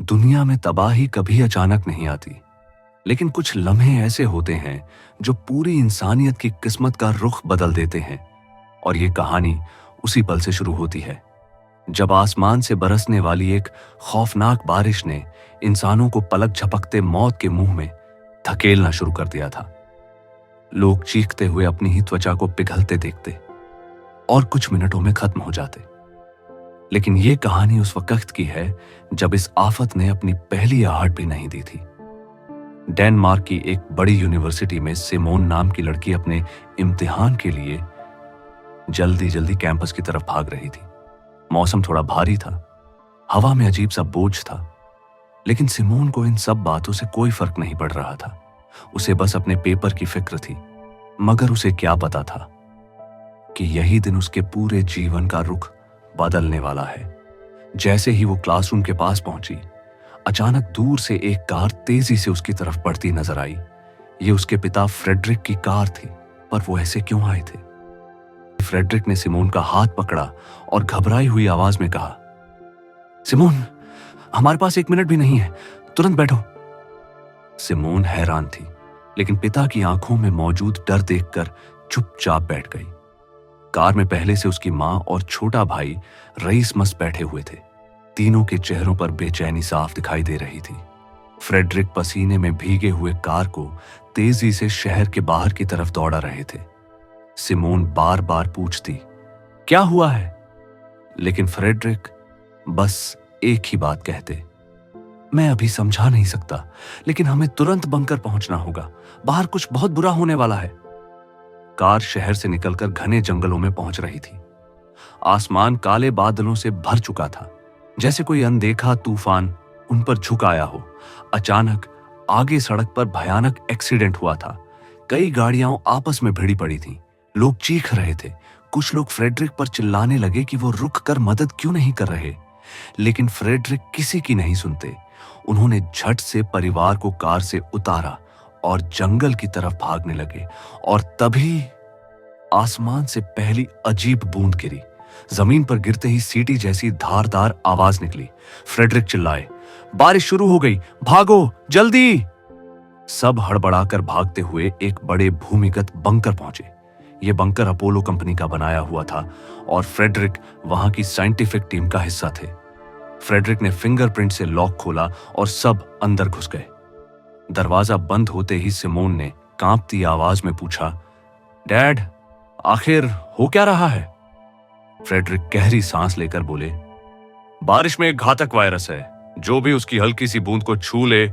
दुनिया में तबाही कभी अचानक नहीं आती, लेकिन कुछ लम्हे ऐसे होते हैं जो पूरी इंसानियत की किस्मत का रुख बदल देते हैं। और ये कहानी उसी पल से शुरू होती है जब आसमान से बरसने वाली एक खौफनाक बारिश ने इंसानों को पलक झपकते मौत के मुंह में धकेलना शुरू कर दिया था। लोग चीखते हुए अपनी ही त्वचा को पिघलते देखते और कुछ मिनटों में खत्म हो जाते। लेकिन यह कहानी उस वक्त की है जब इस आफत ने अपनी पहली आहट भी नहीं दी थी। डेनमार्क की एक बड़ी यूनिवर्सिटी में सिमोन नाम की लड़की अपने इम्तिहान के लिए जल्दी जल्दी कैंपस की तरफ भाग रही थी। मौसम थोड़ा भारी था, हवा में अजीब सा बोझ था, लेकिन सिमोन को इन सब बातों से कोई फर्क नहीं पड़ रहा था। उसे बस अपने पेपर की फिक्र थी। मगर उसे क्या पता था कि यही दिन उसके पूरे जीवन का रुख बदलने वाला है। जैसे ही वो क्लासरूम के पास पहुंची, अचानक दूर से एक कार तेजी से उसकी तरफ बढ़ती नजर आई। ये उसके पिता फ्रेडरिक की कार थी, पर वो ऐसे क्यों आए थे? फ्रेडरिक ने सिमोन का हाथ पकड़ा और घबराई हुई आवाज में कहा, सिमोन, हमारे पास 1 मिनट भी नहीं है, तुरंत बैठो। सिमोन हैरान थी, लेकिन पिता की आंखों में मौजूद डर देखकर चुपचाप बैठ गई। कार में पहले से उसकी मां और छोटा भाई रईस मस बैठे हुए थे। तीनों के चेहरों पर बेचैनी साफ दिखाई दे रही थी। फ्रेडरिक पसीने में भीगे हुए कार को तेजी से शहर के बाहर की तरफ दौड़ा रहे थे। सिमोन बार बार पूछती, क्या हुआ है? लेकिन फ्रेडरिक बस एक ही बात कहते, मैं अभी समझा नहीं सकता, लेकिन हमें तुरंत बंकर पहुंचना होगा, बाहर कुछ बहुत बुरा होने वाला है। कार शहर से निकलकर घने जंगलों में पहुंच रही थी। आसमान काले बादलों से भर चुका था, जैसे कोई अनदेखा तूफान उन पर झुक आया हो। अचानक आगे सड़क पर भयानक एक्सीडेंट हुआ था। कई गाड़ियां आपस में भिड़ी पड़ी थीं। लोग चीख रहे थे। कुछ लोग फ्रेडरिक पर चिल्लाने लगे कि वो रुक कर मदद क्यों नहीं कर रहे, लेकिन फ्रेडरिक किसी की नहीं सुनते। उन्होंने झट से परिवार को कार से उतारा और जंगल की तरफ भागने लगे। और तभी आसमान से पहली अजीब बूंद गिरी। जमीन पर गिरते ही सीटी जैसी धारदार आवाज निकली। फ्रेडरिक चिल्लाए, बारिश शुरू हो गई, भागो जल्दी। सब हड़बड़ाकर भागते हुए एक बड़े भूमिगत बंकर पहुंचे। यह बंकर अपोलो कंपनी का बनाया हुआ था और फ्रेडरिक वहां की साइंटिफिक टीम का हिस्सा थे। फ्रेडरिक ने फिंगरप्रिंट से लॉक खोला और सब अंदर घुस गए। दरवाजा बंद होते ही सिमोन ने कांपती आवाज में पूछा, डैड, आखिर हो क्या रहा है? फ्रेडरिक गहरी सांस लेकर बोले, बारिश में एक घातक वायरस है, जो भी उसकी हल्की सी बूंद को छू ले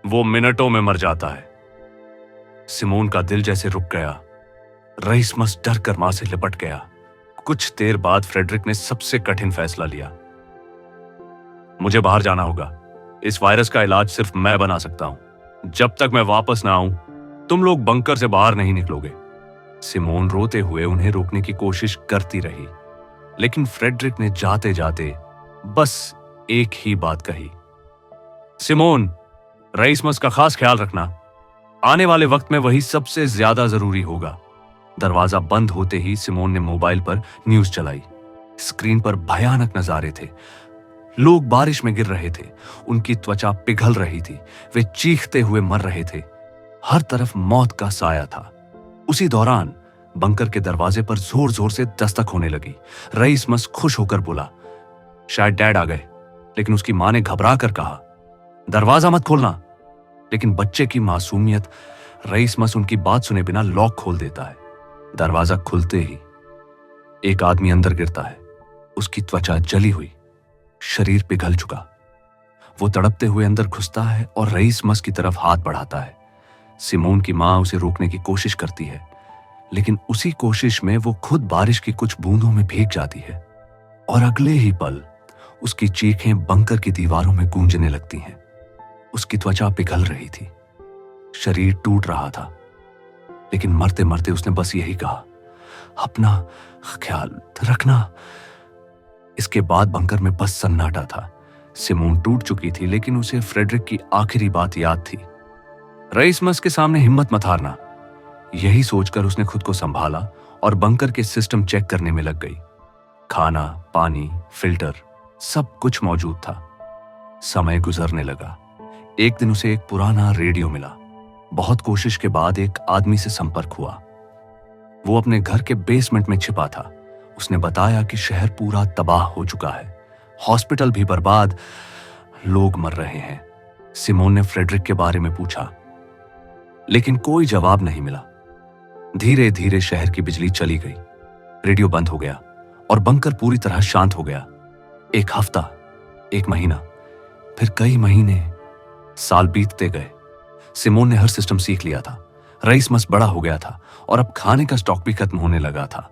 वो मिनटों में मर जाता है। सिमोन का दिल जैसे रुक गया। रईस मस डर कर मां से लिपट गया। कुछ देर बाद फ्रेडरिक ने सबसे कठिन फैसला लिया, मुझे बाहर जाना होगा। इस वायरस का इलाज सिर्फ मैं बना सकता हूं। जब तक मैं वापस ना आऊं, तुम लोग बंकर से बाहर नहीं निकलोगे। सिमोन रोते हुए उन्हें रोकने की कोशिश करती रही, लेकिन फ्रेडरिक ने जाते जाते बस एक ही बात कही, सिमोन, रईस मस का खास ख्याल रखना। आने वाले वक्त में वही सबसे ज्यादा जरूरी होगा। दरवाजा बंद होते ही सिमोन ने मोबाइल पर न्यूज चलाई। स्क्रीन पर भयानक नजारे थे। लोग बारिश में गिर रहे थे, उनकी त्वचा पिघल रही थी, वे चीखते हुए मर रहे थे। हर तरफ मौत का साया था। उसी दौरान बंकर के दरवाजे पर जोर जोर से दस्तक होने लगी। रईस मस खुश होकर बोला, शायद डैड आ गए। लेकिन उसकी मां ने घबरा कर कहा, दरवाजा मत खोलना। लेकिन बच्चे की मासूमियत, रईस मस उनकी बात सुने बिना लॉक खोल देता है। दरवाजा खुलते ही एक आदमी अंदर गिरता है। उसकी त्वचा जली हुई, शरीर पिघल चुका। वो तड़पते हुए अंदर घुसता है और रईस मस की तरफ हाथ बढ़ाता है। सिमोन की मां उसे रोकने की कोशिश करती है, लेकिन उसी कोशिश में वो खुद बारिश की कुछ बूंदों में भीग जाती है और अगले ही पल उसकी चीखें बंकर की दीवारों में गूंजने लगती हैं। उसकी त्वचा पिघल रही थी, शरीर टूट रहा था, लेकिन मरते मरते उसने बस यही कहा, अपना ख्याल रखना। इसके बाद बंकर में बस सन्नाटा था। सिमोन टूट चुकी थी, लेकिन उसे फ्रेडरिक की आखिरी बात याद थी, रईस मस के सामने हिम्मत मत हारना। यही सोचकर उसने खुद को संभाला और बंकर के सिस्टम चेक करने में लग गई। खाना, पानी, फिल्टर, सब कुछ मौजूद था। समय गुजरने लगा। एक दिन उसे एक पुराना रेडियो मिला। बहुत कोशिश के बाद एक आदमी से संपर्क हुआ। वो अपने घर के बेसमेंट में छिपा था। उसने बताया कि शहर पूरा तबाह हो चुका है, हॉस्पिटल भी बर्बाद, लोग मर रहे हैं। सिमोन ने फ्रेडरिक के बारे में पूछा, लेकिन कोई जवाब नहीं मिला। धीरे धीरे शहर की बिजली चली गई, रेडियो बंद हो गया और बंकर पूरी तरह शांत हो गया। एक हफ्ता, एक महीना, फिर कई महीने, साल बीतते गए। सिमोन ने हर सिस्टम सीख लिया था। रईस मस बड़ा हो गया था और अब खाने का स्टॉक भी खत्म होने लगा था।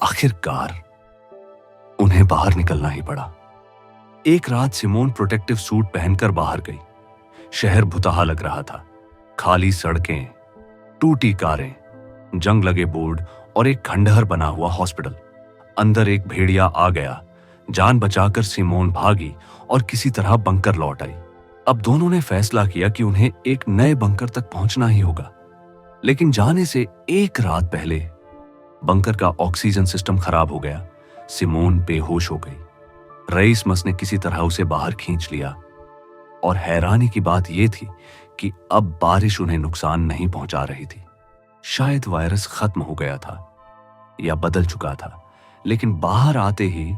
आखिरकार उन्हें बाहर निकलना ही पड़ा। एक रात सिमोन प्रोटेक्टिव सूट पहनकर बाहर गई। शहर भुतहा लग रहा था। खाली सड़कें, टूटी कारें, जंग लगे बोर्ड और एक खंडहर बना हुआ हॉस्पिटल। अंदर एक भेड़िया आ गया। जान बचाकर सिमोन भागी और किसी तरह बंकर लौट आई। अब दोनों ने फैसला किया कि उन्हें एक नए बंकर तक पहुंचना ही होगा। लेकिन जाने से एक रात पहले बंकर का ऑक्सीजन सिस्टम खराब हो गया। सिमोन बेहोश हो गई। रईस मस ने किसी तरह उसे बाहर खींच लिया और हैरानी की बात यह थी कि अब बारिश उन्हें नुकसान नहीं पहुंचा रही थी। शायद वायरस खत्म हो गया था या बदल चुका था, लेकिन बाहर आते ही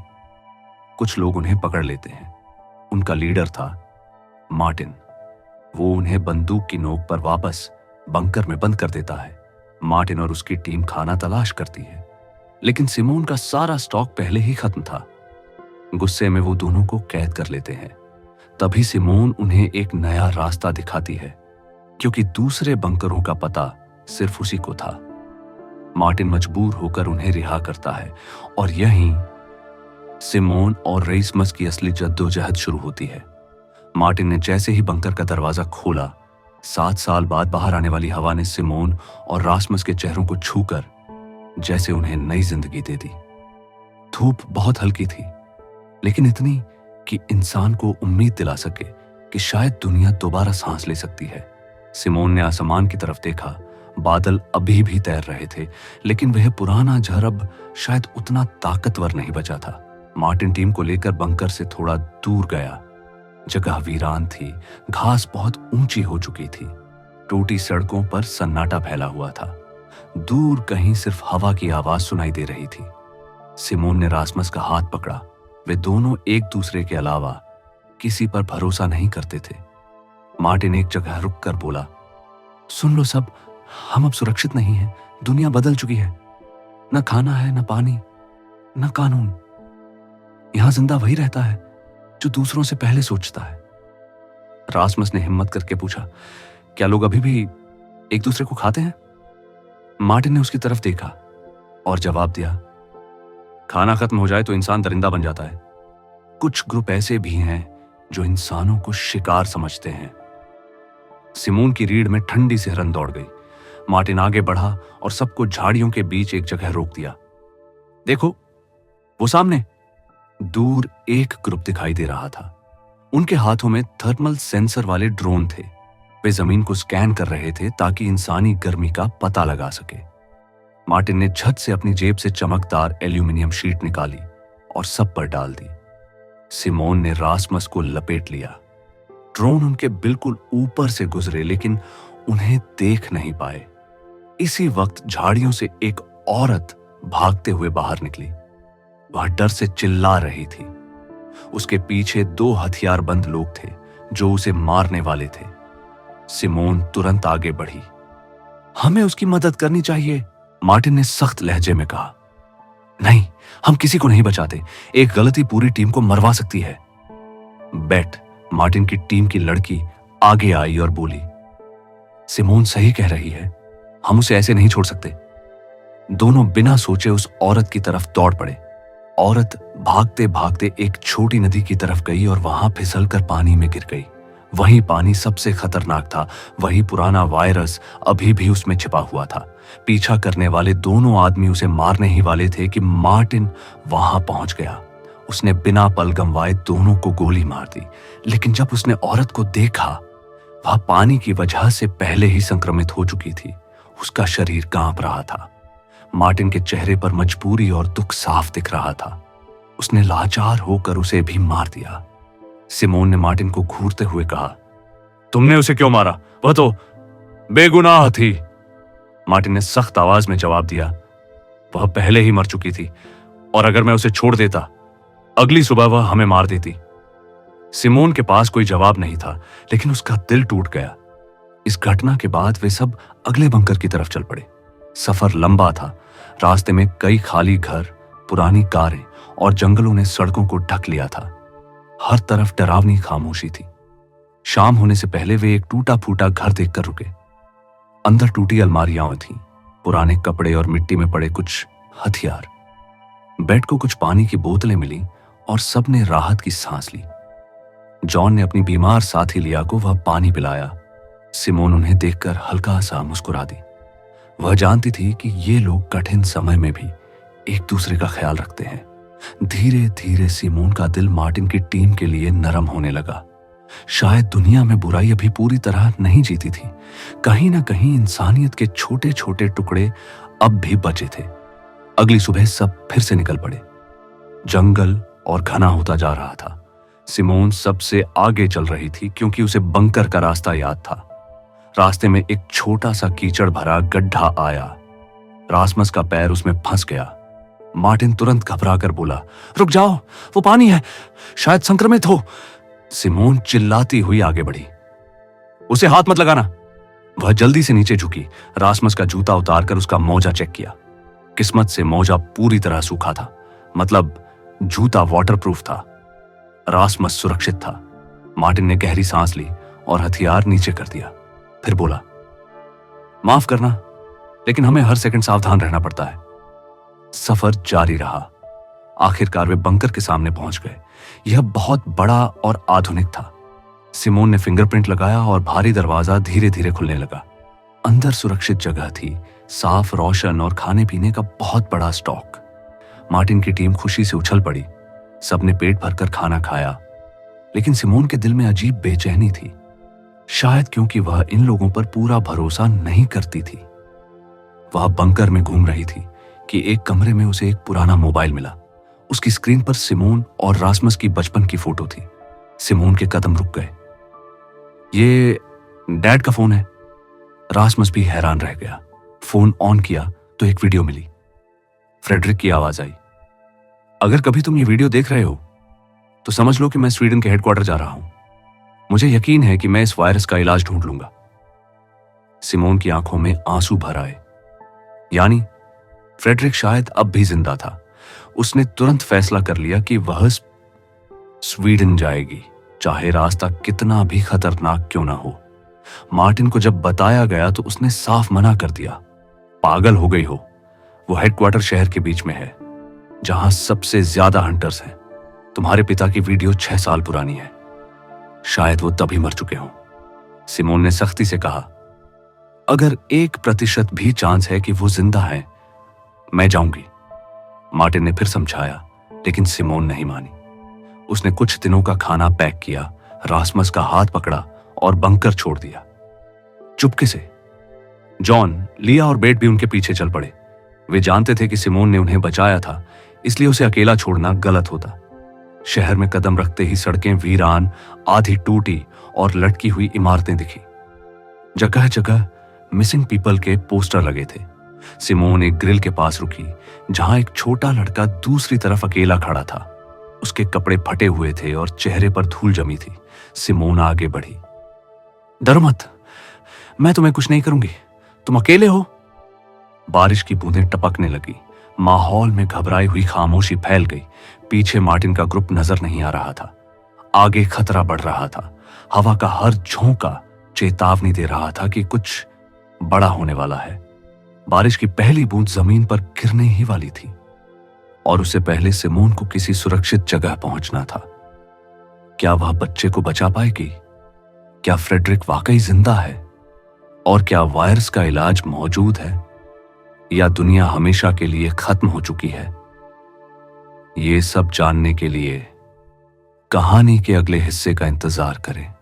कुछ लोग उन्हें पकड़ लेते हैं। उनका लीडर था मार्टिन। वो उन्हें बंदूक की नोक पर वापस बंकर में बंद कर देता है। मार्टिन और उसकी टीम खाना तलाश करती है, लेकिन सिमोन का सारा स्टॉक पहले ही खत्म था। गुस्से में वो दोनों को कैद कर लेते हैं। तभी सिमोन उन्हें एक नया रास्ता दिखाती है, क्योंकि दूसरे बंकरों का पता सिर्फ उसी को था। मार्टिन मजबूर होकर उन्हें रिहा करता है और यहीं सिमोन और रईस मस की असली जद्दोजहद शुरू होती है। मार्टिन ने जैसे ही बंकर का दरवाजा खोला, 7 साल बाद बाहर आने वाली हवा ने सिमोन और रासमस के चेहरों को छूकर जैसे उन्हें नई जिंदगी दे दी। धूप बहुत हल्की थी, लेकिन इतनी कि इंसान को उम्मीद दिला सके कि शायद दुनिया दोबारा सांस ले सकती है। सिमोन ने आसमान की तरफ देखा। बादल अभी भी तैर रहे थे, लेकिन वह पुराना झर अब शायद उतना ताकतवर नहीं बचा था। मार्टिन टीम को लेकर बंकर से थोड़ा दूर गया। जगह वीरान थी, घास बहुत ऊंची हो चुकी थी, टूटी सड़कों पर सन्नाटा फैला हुआ था। दूर कहीं सिर्फ हवा की आवाज सुनाई दे रही थी। सिमोन ने रासमस का हाथ पकड़ा। वे दोनों एक दूसरे के अलावा किसी पर भरोसा नहीं करते थे। मार्टिन एक जगह रुककर बोला, सुन लो सब, हम अब सुरक्षित नहीं हैं। दुनिया बदल चुकी है। न खाना है, न पानी, न कानून। यहां जिंदा वही रहता है जो दूसरों से पहले सोचता है। रासमस ने हिम्मत करके पूछा, क्या लोग अभी भी एक दूसरे को खाते हैं? मार्टिन ने उसकी तरफ देखा और जवाब दिया, खाना खत्म हो जाए तो इंसान दरिंदा बन जाता है। कुछ ग्रुप ऐसे भी हैं जो इंसानों को शिकार समझते हैं। सिमोन की रीढ़ में ठंडी सिहरन दौड़ गई। मार्टिन आगे बढ़ा और सबको झाड़ियों के बीच एक जगह रोक दिया। देखो, वो सामने। दूर एक ग्रुप दिखाई दे रहा था। उनके हाथों में थर्मल सेंसर वाले ड्रोन थे। वे जमीन को स्कैन कर रहे थे ताकि इंसानी गर्मी का पता लगा सके। मार्टिन ने झट से अपनी जेब से चमकदार एल्यूमिनियम शीट निकाली और सब पर डाल दी। सिमोन ने रासमस को लपेट लिया। ड्रोन उनके बिल्कुल ऊपर से गुजरे, लेकिन उन्हें देख नहीं पाए। इसी वक्त झाड़ियों से एक औरत भागते हुए बाहर निकली। वह डर से चिल्ला रही थी। उसके पीछे 2 हथियारबंद लोग थे जो उसे मारने वाले थे। सिमोन तुरंत आगे बढ़ी। हमें उसकी मदद करनी चाहिए, मार्टिन ने सख्त लहजे में कहा। नहीं, हम किसी को नहीं बचाते। एक गलती पूरी टीम को मरवा सकती है। बेट, मार्टिन की टीम की लड़की, आगे आई और बोली, सिमोन सही कह रही है, हम उसे ऐसे नहीं छोड़ सकते। दोनों बिना सोचे उस औरत की तरफ दौड़ पड़े। औरत भागते भागते एक छोटी नदी की तरफ गई और वहां फिसलकर पानी में गिर गई। वही पानी सबसे खतरनाक था। वही पुराना वायरस अभी भी उसमें छिपा हुआ था। पीछा करने वाले दोनों आदमी उसे मारने ही वाले थे कि मार्टिन वहां पहुंच गया। उसने बिना पल गंवाए दोनों को गोली मार दी, लेकिन जब उसने औरत को देखा, वह पानी की वजह से पहले ही संक्रमित हो चुकी थी। उसका शरीर कांप रहा था। मार्टिन के चेहरे पर मजबूरी और दुख साफ दिख रहा था। उसने लाचार होकर उसे भी मार दिया। सिमोन ने मार्टिन को घूरते हुए कहा, तुमने उसे क्यों मारा? वह तो बेगुनाह थी। मार्टिन ने सख्त आवाज में जवाब दिया, वह पहले ही मर चुकी थी और अगर मैं उसे छोड़ देता अगली सुबह वह हमें मार देती। सिमोन के पास कोई जवाब नहीं था, लेकिन उसका दिल टूट गया। इस घटना के बाद वे सब अगले बंकर की तरफ चल पड़े। सफर लंबा था। रास्ते में कई खाली घर, पुरानी कारें और जंगलों ने सड़कों को ढक लिया था। हर तरफ डरावनी खामोशी थी। शाम होने से पहले वे एक टूटा फूटा घर देखकर रुके। अंदर टूटी अलमारियां थीं, पुराने कपड़े और मिट्टी में पड़े कुछ हथियार। बेड को कुछ पानी की बोतलें मिली और सबने राहत की सांस ली। जॉन ने अपनी बीमार साथी लिया को वह पानी पिलाया। सिमोन उन्हें देखकर हल्का सा मुस्कुरा दी। वह जानती थी कि ये लोग कठिन समय में भी एक दूसरे का ख्याल रखते हैं। धीरे धीरे सिमोन का दिल मार्टिन की टीम के लिए नरम होने लगा। शायद दुनिया में बुराई अभी पूरी तरह नहीं जीती थी। कहीं ना कहीं इंसानियत के छोटे छोटे टुकड़े अब भी बचे थे। अगली सुबह सब फिर से निकल पड़े। जंगल और घना होता जा रहा था। सिमोन सबसे आगे चल रही थी क्योंकि उसे बंकर का रास्ता याद था। रास्ते में एक छोटा सा कीचड़ भरा गड्ढा आया। रासमस का पैर उसमें फंस गया। मार्टिन तुरंत घबराकर बोला, रुक जाओ, वो पानी है, शायद संक्रमित हो। सिमोन चिल्लाती हुई आगे बढ़ी, उसे हाथ मत लगाना। वह जल्दी से नीचे झुकी, रासमस का जूता उतारकर उसका मोजा चेक किया। किस्मत से मोजा पूरी तरह सूखा था, मतलब जूता वाटरप्रूफ था। रासमस सुरक्षित था। मार्टिन ने गहरी सांस ली और हथियार नीचे कर दिया। फिर बोला, माफ करना, लेकिन हमें हर सेकंड सावधान रहना पड़ता है। सफर जारी रहा। आखिरकार वे बंकर के सामने पहुंच गए। यह बहुत बड़ा और आधुनिक था। सिमोन ने फिंगरप्रिंट लगाया और भारी दरवाजा धीरे धीरे खुलने लगा। अंदर सुरक्षित जगह थी, साफ रोशन और खाने पीने का बहुत बड़ा स्टॉक। मार्टिन की टीम खुशी से उछल पड़ी। सबने पेट भरकर खाना खाया, लेकिन सिमोन के दिल में अजीब बेचैनी थी। शायद क्योंकि वह इन लोगों पर पूरा भरोसा नहीं करती थी। वह बंकर में घूम रही थी कि एक कमरे में उसे एक पुराना मोबाइल मिला। उसकी स्क्रीन पर सिमोन और रासमस की बचपन की फोटो थी। सिमोन के कदम रुक गए। ये डैड का फोन है। रासमस भी हैरान रह गया। फोन ऑन किया तो एक वीडियो मिली। फ्रेडरिक की आवाज आई, अगर कभी तुम ये वीडियो देख रहे हो तो समझ लो कि मैं स्वीडन के हेडक्वार्टर जा रहा हूं। मुझे यकीन है कि मैं इस वायरस का इलाज ढूंढ लूंगा। सिमोन की आंखों में आंसू भर आए। यानी फ्रेडरिक शायद अब भी जिंदा था। उसने तुरंत फैसला कर लिया कि वह स्वीडन जाएगी, चाहे रास्ता कितना भी खतरनाक क्यों ना हो। मार्टिन को जब बताया गया तो उसने साफ मना कर दिया, पागल हो गई हो। वो हेडक्वार्टर शहर के बीच में है, जहां सबसे ज्यादा हंटर्स हैं। तुम्हारे पिता की वीडियो 6 साल पुरानी है, शायद वो तभी मर चुके हों। सिमोन ने सख्ती से कहा, अगर 1% भी चांस है कि वो जिंदा है, मैं जाऊंगी। मार्टिन ने फिर समझाया, लेकिन सिमोन नहीं मानी। उसने कुछ दिनों का खाना पैक किया, रासमस का हाथ पकड़ा और बंकर छोड़ दिया। चुपके से जॉन, लिया और बेट भी उनके पीछे चल पड़े। वे जानते थे कि सिमोन ने उन्हें बचाया था, इसलिए उसे अकेला छोड़ना गलत होता। शहर में कदम रखते ही सड़कें वीरान, आधी टूटी और लटकी हुई इमारतें दिखी। जगह जगह मिसिंग पीपल के पोस्टर लगे थे। सिमोन एक ग्रिल के पास रुकी, जहां एक छोटा लड़का दूसरी तरफ अकेला खड़ा था। उसके कपड़े फटे हुए थे और चेहरे पर धूल जमी थी। सिमोन आगे बढ़ी, डरो मत, मैं तुम्हें कुछ नहीं करूंगी, तुम अकेले हो। बारिश की बूंदें टपकने लगी। माहौल में घबराई हुई खामोशी फैल गई। पीछे मार्टिन का ग्रुप नजर नहीं आ रहा था। आगे खतरा बढ़ रहा था। हवा का हर झोंका चेतावनी दे रहा था कि कुछ बड़ा होने वाला है। बारिश की पहली बूंद जमीन पर गिरने ही वाली थी और उससे पहले सिमोन को किसी सुरक्षित जगह पहुंचना था। क्या वह बच्चे को बचा पाएगी? क्या फ्रेडरिक वाकई जिंदा है? और क्या वायरस का इलाज मौजूद है, या दुनिया हमेशा के लिए खत्म हो चुकी है? ये सब जानने के लिए कहानी के अगले हिस्से का इंतजार करें।